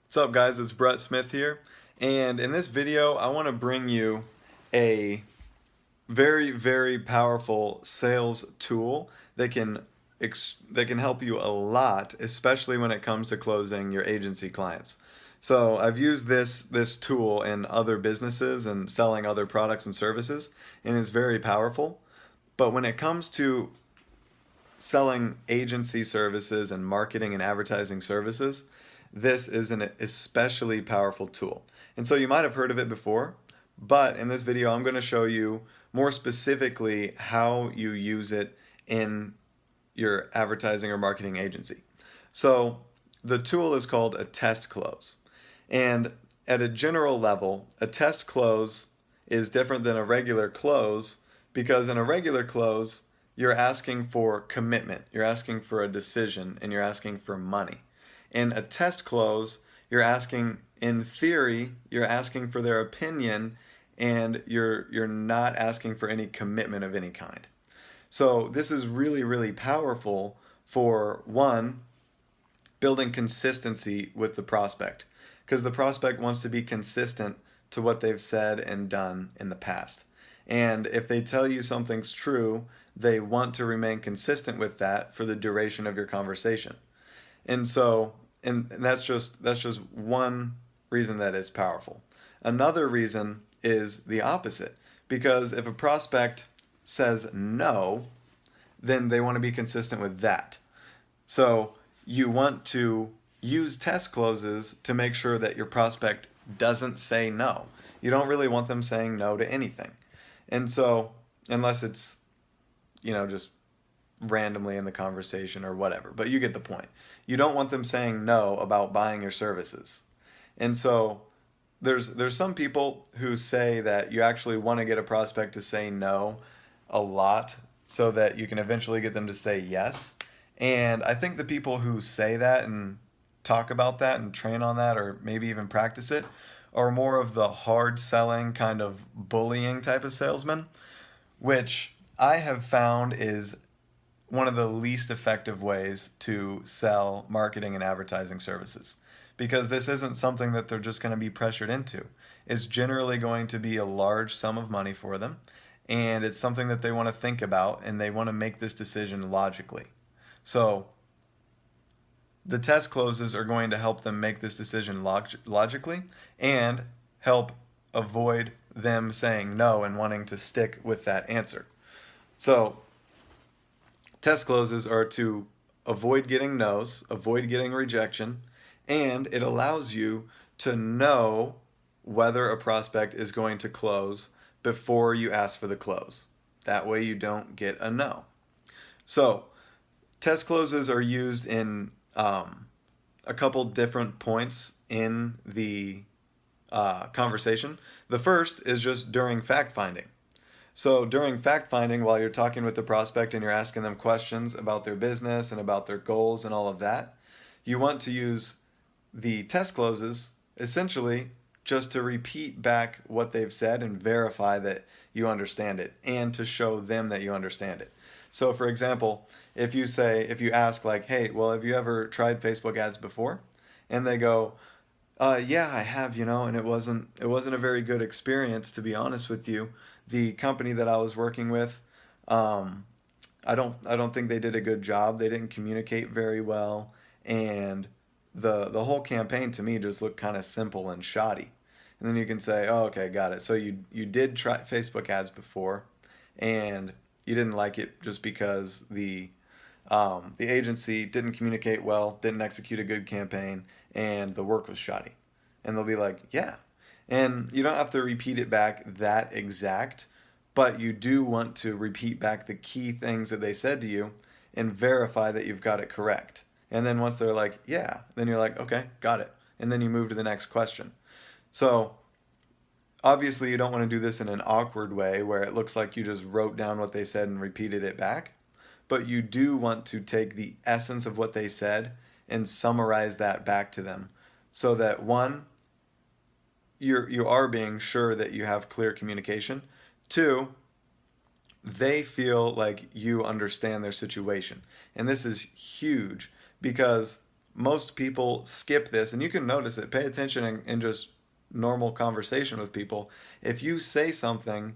What's up, guys? It's Brett Smith here, and in this video I want to bring you a very, very powerful sales tool that can help you a lot, especially when it comes to closing your agency clients. So I've used this tool in other businesses and selling other products and services, and it's very powerful. But when it comes to selling agency services and marketing and advertising services, this is an especially powerful tool. And so you might have heard of it before, but in this video, I'm going to show you more specifically how you use it in your advertising or marketing agency. So the tool is called a test close. And at a general level, a test close is different than a regular close because in a regular close, you're asking for commitment, you're asking for a decision, and you're asking for money. In a test close, you're asking, in theory, you're asking for their opinion, and you're not asking for any commitment of any kind. So this is really, really powerful for one, building consistency with the prospect, because the prospect wants to be consistent to what they've said and done in the past. And if they tell you something's true, they want to remain consistent with that for the duration of your conversation. And so, and that's just one reason that is powerful. Another reason is the opposite, because if a prospect says no, then they want to be consistent with that. So you want to use test closes to make sure that your prospect doesn't say no. You don't really want them saying no to anything. And so, unless it's, just randomly in the conversation or whatever, but you get the point. You don't want them saying no about buying your services. And so there's some people who say that you actually want to get a prospect to say no a lot so that you can eventually get them to say yes. And I think the people who say that and talk about that and train on that or maybe even practice it are more of the hard selling kind of bullying type of salesman, which I have found is one of the least effective ways to sell marketing and advertising services, because this isn't something that they're just going to be pressured into. It's generally going to be a large sum of money for them, and it's something that they want to think about and they want to make this decision logically. So the test closes are going to help them make this decision logically and help avoid them saying no and wanting to stick with that answer. So test closes are to avoid getting no's, avoid getting rejection, and it allows you to know whether a prospect is going to close before you ask for the close. That way you don't get a no. So test closes are used in a couple different points in the conversation. The first is just during fact finding. So during fact finding, while you're talking with the prospect and you're asking them questions about their business and about their goals and all of that, you want to use the test closes essentially just to repeat back what they've said and verify that you understand it and to show them that you understand it. So for example, if you ask like, hey, well, have you ever tried Facebook ads before? And they go, yeah, I have, and it wasn't a very good experience, to be honest with you. The company that I was working with, I don't think they did a good job. They didn't communicate very well, and the whole campaign to me just looked kind of simple and shoddy. And then you can say, oh, okay, got it. So you did try Facebook ads before, and you didn't like it just because the agency didn't communicate well, didn't execute a good campaign, and the work was shoddy. And they'll be like, yeah. And you don't have to repeat it back that exact, but you do want to repeat back the key things that they said to you and verify that you've got it correct. And then once they're like, yeah, then you're like, okay, got it. And then you move to the next question. So obviously you don't want to do this in an awkward way where it looks like you just wrote down what they said and repeated it back. But you do want to take the essence of what they said and summarize that back to them so that one, you are being sure that you have clear communication. Two, they feel like you understand their situation. And this is huge because most people skip this, and you can notice it. Pay attention in just normal conversation with people. If you say something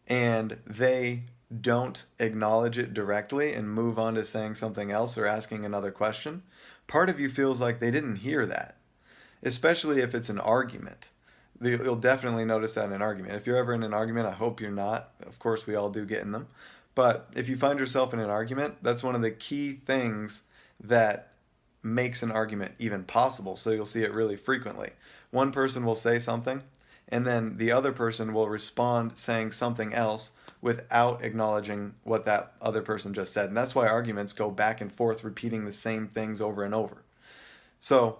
and they don't acknowledge it directly and move on to saying something else or asking another question, part of you feels like they didn't hear that, especially if it's an argument. You'll definitely notice that in an argument. If you're ever in an argument, I hope you're not. Of course, we all do get in them. But if you find yourself in an argument, that's one of the key things that makes an argument even possible. So you'll see it really frequently. One person will say something, and then the other person will respond saying something else without acknowledging what that other person just said. And that's why arguments go back and forth, repeating the same things over and over. So,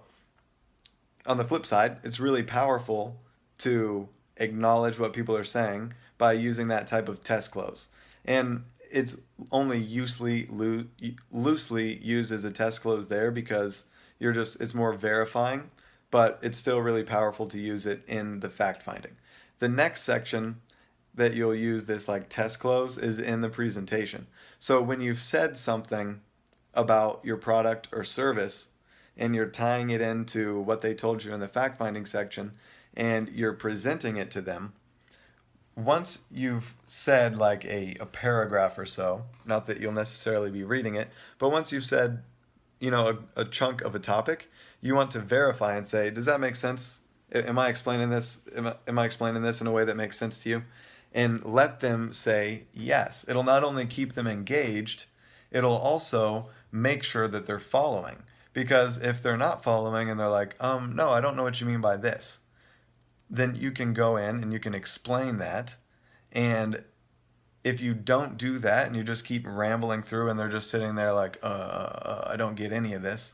on the flip side, it's really powerful to acknowledge what people are saying by using that type of test close. And it's only loosely used as a test close there because it's more verifying, but it's still really powerful to use it in the fact finding. The next section that you'll use this like test close is in the presentation. So when you've said something about your product or service and you're tying it into what they told you in the fact finding section and you're presenting it to them, once you've said like a paragraph or so, not that you'll necessarily be reading it, but once you've said, a chunk of a topic, you want to verify and say, does that make sense? Am I explaining this? Am I explaining this in a way that makes sense to you? And let them say yes. It'll not only keep them engaged, it'll also make sure that they're following. Because if they're not following and they're like, no, I don't know what you mean by this, then you can go in and you can explain that. And if you don't do that and you just keep rambling through and they're just sitting there like, I don't get any of this,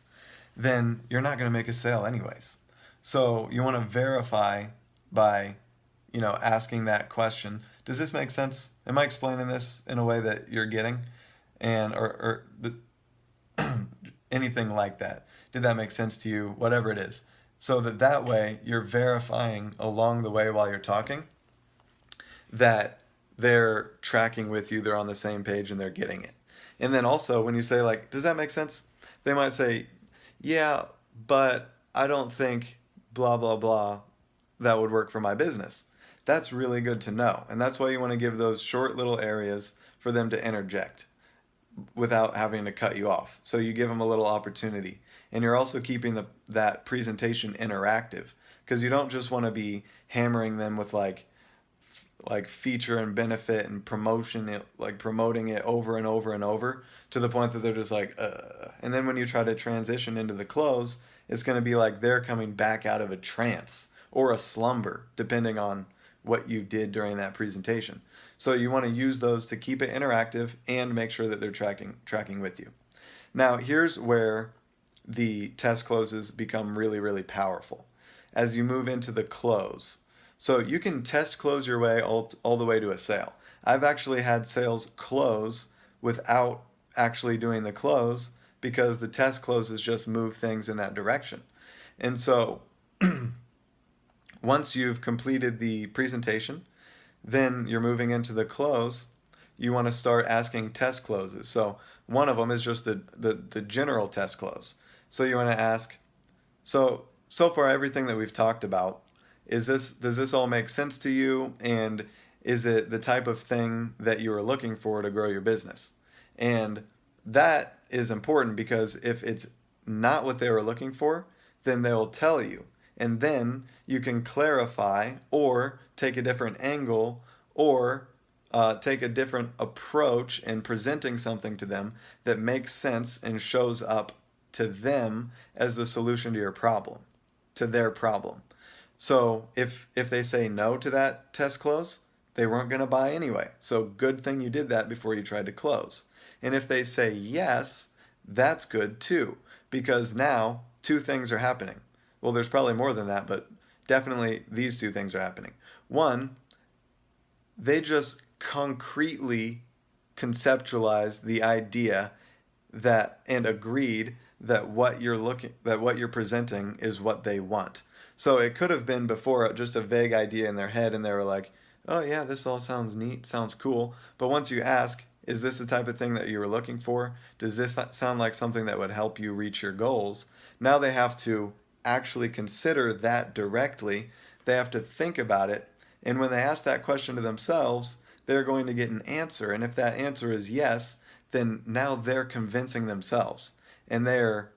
then you're not going to make a sale anyways. So you want to verify by, asking that question. Does this make sense? Am I explaining this in a way that you're getting? And, or anything like that. Did that make sense to you? Whatever it is. So that way you're verifying along the way while you're talking that they're tracking with you, they're on the same page, and they're getting it. And then also when you say like, does that make sense? They might say, yeah, but I don't think blah, blah, blah, that would work for my business. That's really good to know. And that's why you want to give those short little areas for them to interject without having to cut you off. So you give them a little opportunity. And you're also keeping that presentation interactive, because you don't just want to be hammering them with like feature and benefit and promoting it over and over and over to the point that they're just like, And then when you try to transition into the close, it's going to be like they're coming back out of a trance or a slumber, depending on what you did during that presentation. So you want to use those to keep it interactive and make sure that they're tracking with you. Now, here's where the test closes become really, really powerful as you move into the close. So you can test close your way all the way to a sale. I've actually had sales close without actually doing the close because the test closes just move things in that direction. And so once you've completed the presentation, then you're moving into the close. You want to start asking test closes. So one of them is just the general test close. So you want to ask, so far everything that we've talked about, does this all make sense to you? And is it the type of thing that you are looking for to grow your business? And that is important because if it's not what they were looking for, then they'll tell you. And then you can clarify or take a different angle or take a different approach in presenting something to them that makes sense and shows up to them as the solution to your problem, to their problem. So if they say no to that test close, they weren't going to buy anyway. So good thing you did that before you tried to close. And if they say yes, that's good too, because now two things are happening. Well, there's probably more than that, but definitely these two things are happening. One, they just concretely conceptualized the idea that and agreed that what you're presenting is what they want. So it could have been before just a vague idea in their head and they were like, oh yeah, this all sounds neat, sounds cool. But once you ask, Is this the type of thing that you were looking for? Does this sound like something that would help you reach your goals? Now they have to actually consider that directly. They have to think about it. And when they ask that question to themselves, they're going to get an answer. And if that answer is yes, then now they're convincing themselves and they're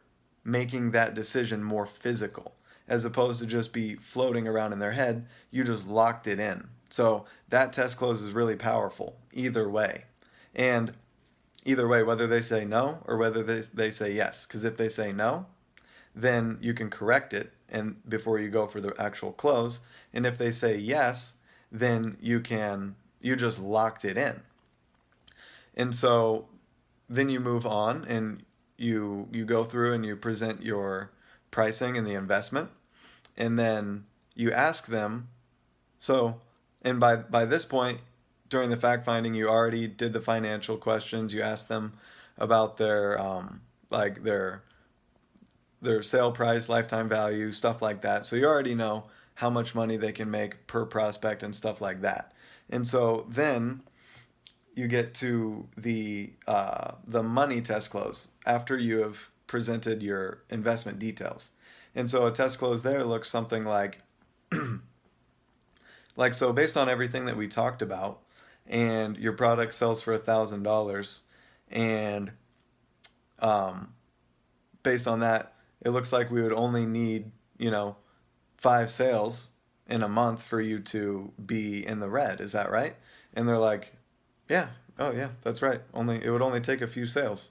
making that decision more physical as opposed to just be floating around in their head. You just locked it in. So that test close is really powerful either way. And either way, whether they say no or whether they say yes. Because if they say no, then you can correct it and before you go for the actual close. And if they say yes, then you just locked it in. And so then you move on and you go through and you present your pricing and the investment, and then you ask them. So, and by this point during the fact finding, you already did the financial questions. You asked them about their like their sale price, lifetime value, stuff like that. So you already know how much money they can make per prospect and stuff like that. And so then you get to the money test close after you have presented your investment details. And so a test close there looks something like so based on everything that we talked about, and your product sells for $1,000, and um, based on that, it looks like we would only need 5 sales in a month for you to be in the red. Is that right? And they're like, yeah, oh yeah, that's right. It would only take a few sales.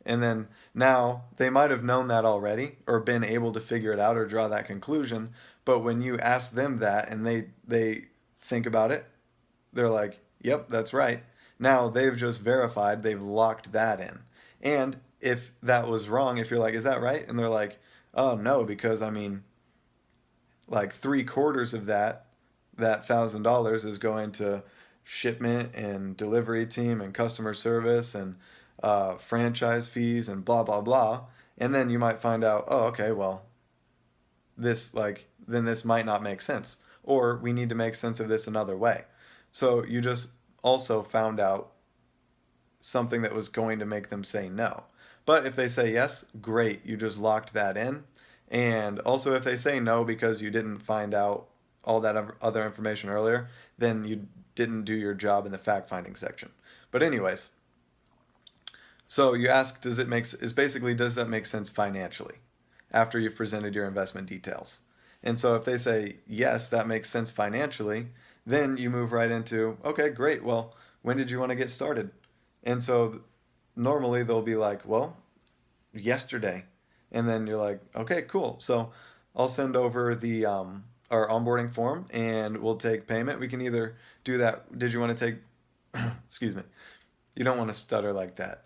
And then now they might have known that already or been able to figure it out or draw that conclusion. But when you ask them that and they think about it, they're like, yep, that's right. Now they've just verified, they've locked that in. And if that was wrong, if you're like, is that right? And they're like, oh no, because I mean, like 3/4 of that $1,000 is going to shipment and delivery team and customer service and franchise fees and blah blah blah. And then you might find out, oh okay, well then this might not make sense, or we need to make sense of this another way. So you just also found out something that was going to make them say no. But if they say yes, great, you just locked that in. And also, if they say no because you didn't find out all that other information earlier, then you didn't do your job in the fact finding section. But anyways, so you ask, does that make sense financially after you've presented your investment details? And so if they say yes, that makes sense financially, then you move right into, okay, great. Well, when did you want to get started? And so normally they'll be like, well, yesterday. And then you're like, okay, cool. So I'll send over the our onboarding form and we'll take payment. We can either do that. Did you want to take, excuse me, you don't want to stutter like that.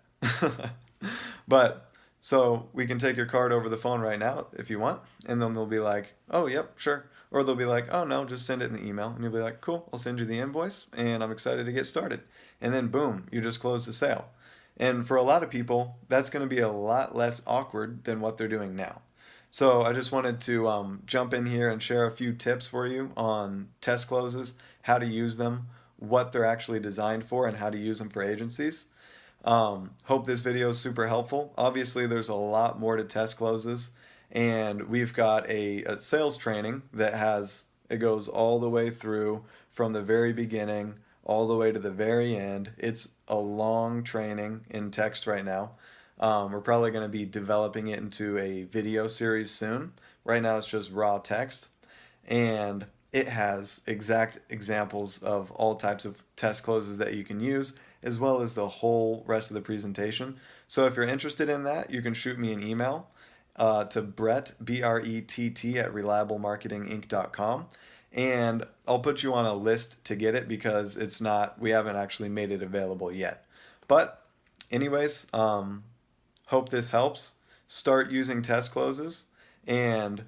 But so we can take your card over the phone right now if you want. And then they'll be like, oh, yep, sure. Or they'll be like, oh, no, just send it in the email. And you'll be like, cool, I'll send you the invoice and I'm excited to get started. And then boom, you just close the sale. And for a lot of people, that's going to be a lot less awkward than what they're doing now. So I just wanted to jump in here and share a few tips for you on test closes, how to use them, what they're actually designed for, and how to use them for agencies. Hope this video is super helpful. Obviously, there's a lot more to test closes, and we've got a sales training it goes all the way through from the very beginning all the way to the very end. It's a long training in text right now. We're probably going to be developing it into a video series soon. Right now, it's just raw text, and it has exact examples of all types of test closes that you can use, as well as the whole rest of the presentation. So if you're interested in that, you can shoot me an email to Brett, BRETT, at reliablemarketinginc.com. And I'll put you on a list to get it because we haven't actually made it available yet. But anyways, hope this helps. Start using test closes and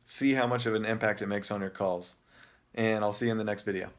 see how much of an impact it makes on your calls. And I'll see you in the next video.